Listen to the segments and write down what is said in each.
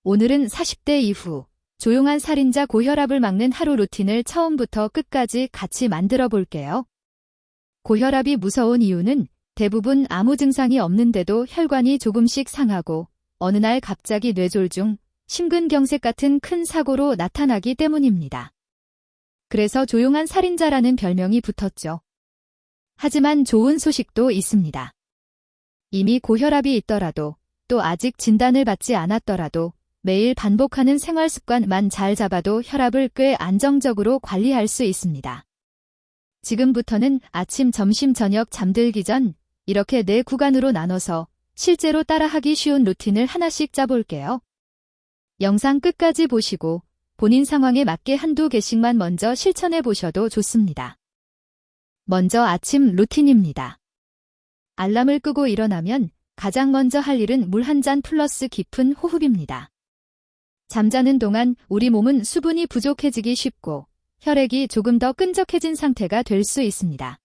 오늘은 40대 이후 조용한 살인자 고혈압을 막는 하루 루틴을 처음부터 끝까지 같이 만들어 볼게요. 고혈압이 무서운 이유는 대부분 아무 증상이 없는데도 혈관이 조금씩 상하고 어느 날 갑자기 뇌졸중, 심근경색 같은 큰 사고로 나타나기 때문입니다. 그래서 조용한 살인자라는 별명이 붙었죠. 하지만 좋은 소식도 있습니다. 이미 고혈압이 있더라도 또 아직 진단을 받지 않았더라도 매일 반복하는 생활 습관만 잘 잡아도 혈압을 꽤 안정적으로 관리할 수 있습니다. 지금부터는 아침, 점심, 저녁 잠들기 전 이렇게 4구간으로 나눠서 실제로 따라하기 쉬운 루틴을 하나씩 짜볼게요. 영상 끝까지 보시고 본인 상황에 맞게 한두 개씩만 먼저 실천해 보셔도 좋습니다. 먼저 아침 루틴입니다. 알람을 끄고 일어나면 가장 먼저 할 일은 물 한 잔 플러스 깊은 호흡입니다. 잠자는 동안 우리 몸은 수분이 부족해지기 쉽고 혈액이 조금 더 끈적해진 상태가 될 수 있습니다.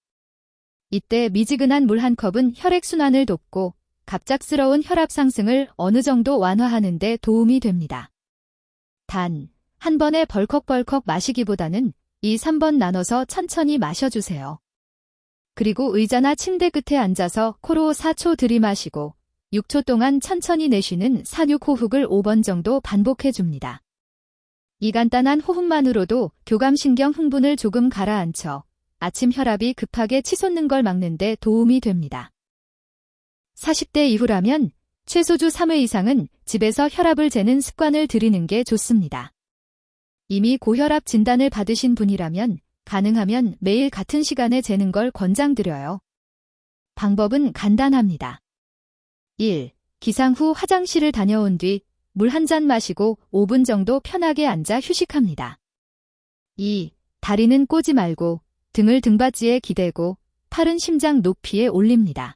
이때 미지근한 물 한 컵은 혈액순환을 돕고 갑작스러운 혈압 상승을 어느 정도 완화하는 데 도움이 됩니다. 단, 한 번에 벌컥벌컥 마시기보다는 2, 3번 나눠서 천천히 마셔주세요. 그리고 의자나 침대 끝에 앉아서 코로 4초 들이마시고 6초 동안 천천히 내쉬는 산육호흡을 5번 정도 반복해줍니다. 이 간단한 호흡만으로도 교감신경 흥분을 조금 가라앉혀 아침 혈압이 급하게 치솟는 걸 막는 데 도움이 됩니다. 40대 이후라면 최소 주 3회 이상은 집에서 혈압을 재는 습관을 들이는 게 좋습니다. 이미 고혈압 진단을 받으신 분이라면 가능하면 매일 같은 시간에 재는 걸 권장드려요. 방법은 간단합니다. 1. 기상 후 화장실을 다녀온 뒤 물 한 잔 마시고 5분 정도 편하게 앉아 휴식합니다. 2. 다리는 꼬지 말고 등을 등받이에 기대고 팔은 심장 높이에 올립니다.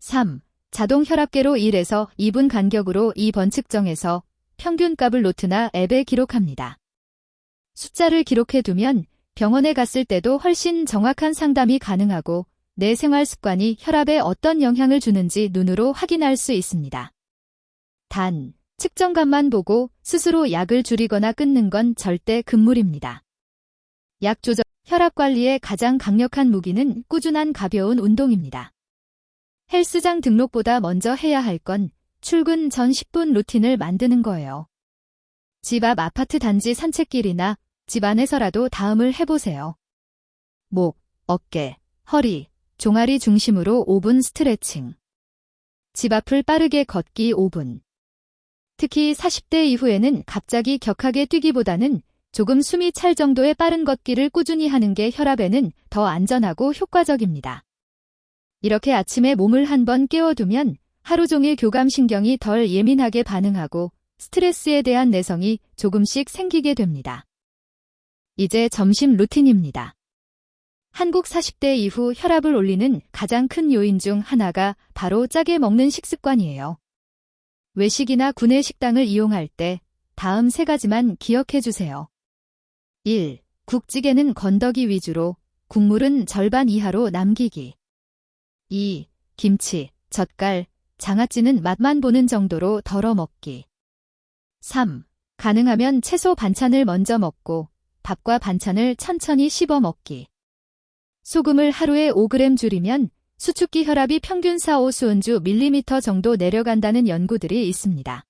3. 자동 혈압계로 1에서 2분 간격으로 2번 측정해서 평균값을 노트나 앱에 기록합니다. 숫자를 기록해두면 병원에 갔을 때도 훨씬 정확한 상담이 가능하고 내 생활 습관이 혈압에 어떤 영향을 주는지 눈으로 확인할 수 있습니다. 단, 측정값만 보고 스스로 약을 줄이거나 끊는 건 절대 금물입니다. 약 조절, 혈압 관리의 가장 강력한 무기는 꾸준한 가벼운 운동입니다. 헬스장 등록보다 먼저 해야 할 건 출근 전 10분 루틴을 만드는 거예요. 집 앞 아파트 단지 산책길이나 집 안에서라도 다음을 해보세요. 목, 어깨, 허리, 종아리 중심으로 5분 스트레칭. 집 앞을 빠르게 걷기 5분. 특히 40대 이후에는 갑자기 격하게 뛰기보다는 조금 숨이 찰 정도의 빠른 걷기를 꾸준히 하는 게 혈압에는 더 안전하고 효과적입니다. 이렇게 아침에 몸을 한번 깨워두면 하루 종일 교감신경이 덜 예민하게 반응하고 스트레스에 대한 내성이 조금씩 생기게 됩니다. 이제 점심 루틴입니다. 한국 40대 이후 혈압을 올리는 가장 큰 요인 중 하나가 바로 짜게 먹는 식습관이에요. 외식이나 구내 식당을 이용할 때 다음 3가지만 기억해 주세요. 1. 국찌개는 건더기 위주로, 국물은 절반 이하로 남기기. 2. 김치, 젓갈, 장아찌는 맛만 보는 정도로 덜어 먹기. 3. 가능하면 채소 반찬을 먼저 먹고 밥과 반찬을 천천히 씹어 먹기. 소금을 하루에 5g 줄이면 수축기 혈압이 평균 4-5수은주 밀리미터 정도 내려간다는 연구들이 있습니다.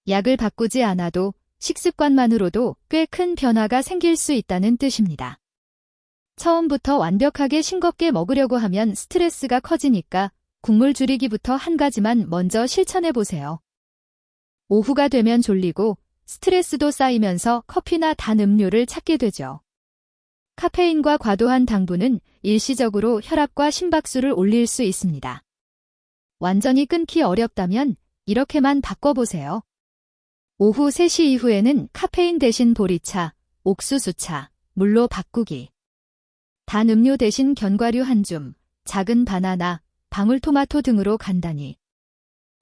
약을 바꾸지 않아도 식습관만으로도 꽤 큰 변화가 생길 수 있다는 뜻입니다. 처음부터 완벽하게 싱겁게 먹으려고 하면 스트레스가 커지니까 국물 줄이기부터 한 가지만 먼저 실천해보세요. 오후가 되면 졸리고 스트레스도 쌓이면서 커피나 단 음료를 찾게 되죠. 카페인과 과도한 당분은 일시적으로 혈압과 심박수를 올릴 수 있습니다. 완전히 끊기 어렵다면 이렇게만 바꿔보세요. 오후 3시 이후에는 카페인 대신 보리차, 옥수수차, 물로 바꾸기. 단 음료 대신 견과류 한 줌, 작은 바나나, 방울토마토 등으로 간단히.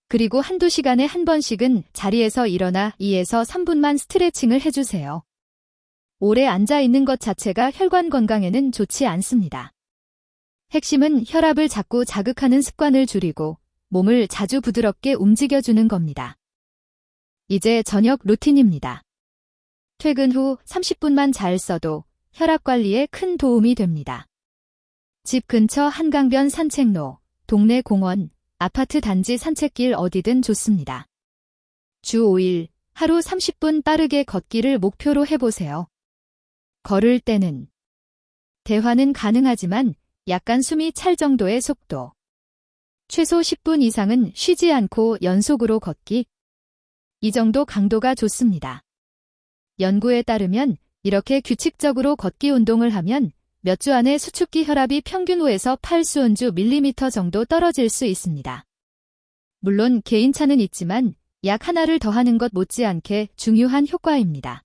그리고 한두 시간에 한 번씩은 자리에서 일어나 2에서 3분만 스트레칭을 해주세요. 오래 앉아있는 것 자체가 혈관 건강에는 좋지 않습니다. 핵심은 혈압을 자꾸 자극하는 습관을 줄이고 몸을 자주 부드럽게 움직여주는 겁니다. 이제 저녁 루틴입니다. 퇴근 후 30분만 잘 써도 혈압 관리에 큰 도움이 됩니다. 집 근처 한강변 산책로, 동네 공원, 아파트 단지 산책길 어디든 좋습니다. 주 5일 하루 30분 빠르게 걷기를 목표로 해보세요. 걸을 때는 대화는 가능하지만 약간 숨이 찰 정도의 속도. 최소 10분 이상은 쉬지 않고 연속으로 걷기. 이 정도 강도가 좋습니다. 연구에 따르면 이렇게 규칙적으로 걷기 운동을 하면 몇 주 안에 수축기 혈압이 평균 5에서 8수은주 밀리미터 정도 떨어질 수 있습니다. 물론 개인차는 있지만 약 하나를 더하는 것 못지않게 중요한 효과입니다.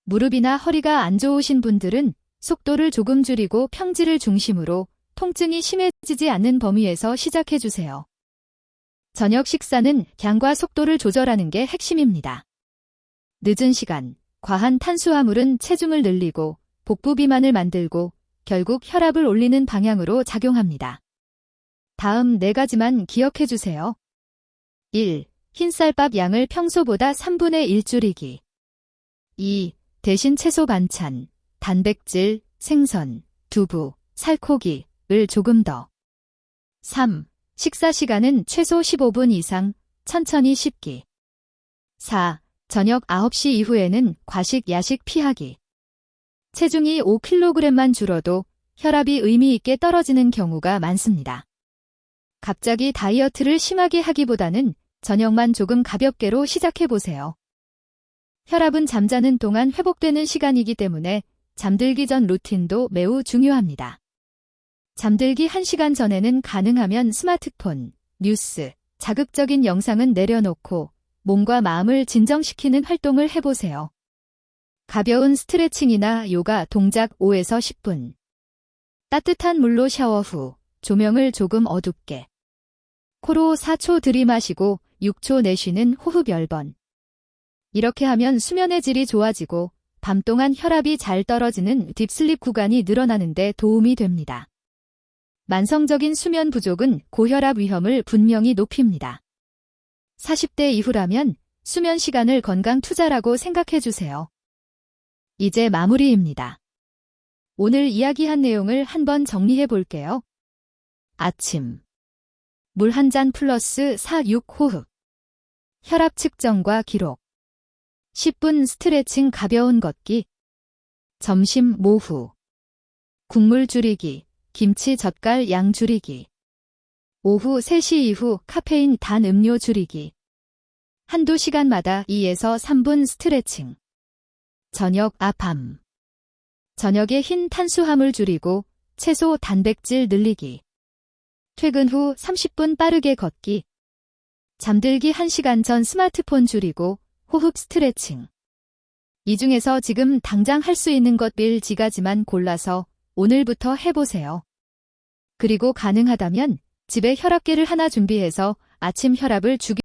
무릎이나 허리가 안 좋으신 분들은 속도를 조금 줄이고 평지를 중심으로 통증이 심해지지 않는 범위에서 시작해주세요. 저녁 식사는 양과 속도를 조절하는 게 핵심입니다. 늦은 시간, 과한 탄수화물은 체중을 늘리고 복부 비만을 만들고 결국 혈압을 올리는 방향으로 작용합니다. 다음 4가지만 기억해주세요. 1. 흰쌀밥 양을 평소보다 3분의 1 줄이기. 2. 대신 채소 반찬, 단백질, 생선, 두부, 살코기를 조금 더. 3. 식사 시간은 최소 15분 이상, 천천히 씹기. 4. 저녁 9시 이후에는 과식, 야식 피하기. 체중이 5kg만 줄어도 혈압이 의미 있게 떨어지는 경우가 많습니다. 갑자기 다이어트를 심하게 하기보다는 저녁만 조금 가볍게로 시작해보세요. 혈압은 잠자는 동안 회복되는 시간이기 때문에 잠들기 전 루틴도 매우 중요합니다. 잠들기 1시간 전에는 가능하면 스마트폰, 뉴스, 자극적인 영상은 내려놓고 몸과 마음을 진정시키는 활동을 해보세요. 가벼운 스트레칭이나 요가 동작 5에서 10분. 따뜻한 물로 샤워 후 조명을 조금 어둡게. 코로 4초 들이마시고 6초 내쉬는 호흡 10번. 이렇게 하면 수면의 질이 좋아지고 밤 동안 혈압이 잘 떨어지는 딥슬립 구간이 늘어나는 데 도움이 됩니다. 만성적인 수면 부족은 고혈압 위험을 분명히 높입니다. 40대 이후라면 수면 시간을 건강 투자라고 생각해주세요. 이제 마무리입니다. 오늘 이야기한 내용을 한번 정리해 볼게요. 아침. 물 1잔 플러스 4-6 호흡. 혈압 측정과 기록. 10분 스트레칭 가벼운 걷기. 점심 모후. 국물 줄이기, 김치 젓갈 양 줄이기. 오후 3시 이후 카페인 단 음료 줄이기. 한두 시간마다 2에서 3분 스트레칭. 저녁 밤. 저녁에 흰 탄수화물 줄이고 채소 단백질 늘리기. 퇴근 후 30분 빠르게 걷기. 잠들기 1시간 전 스마트폰 줄이고 호흡 스트레칭. 이 중에서 지금 당장 할 수 있는 것 1가지만 골라서 오늘부터 해보세요. 그리고 가능하다면 집에 혈압계를 하나 준비해서 아침 혈압을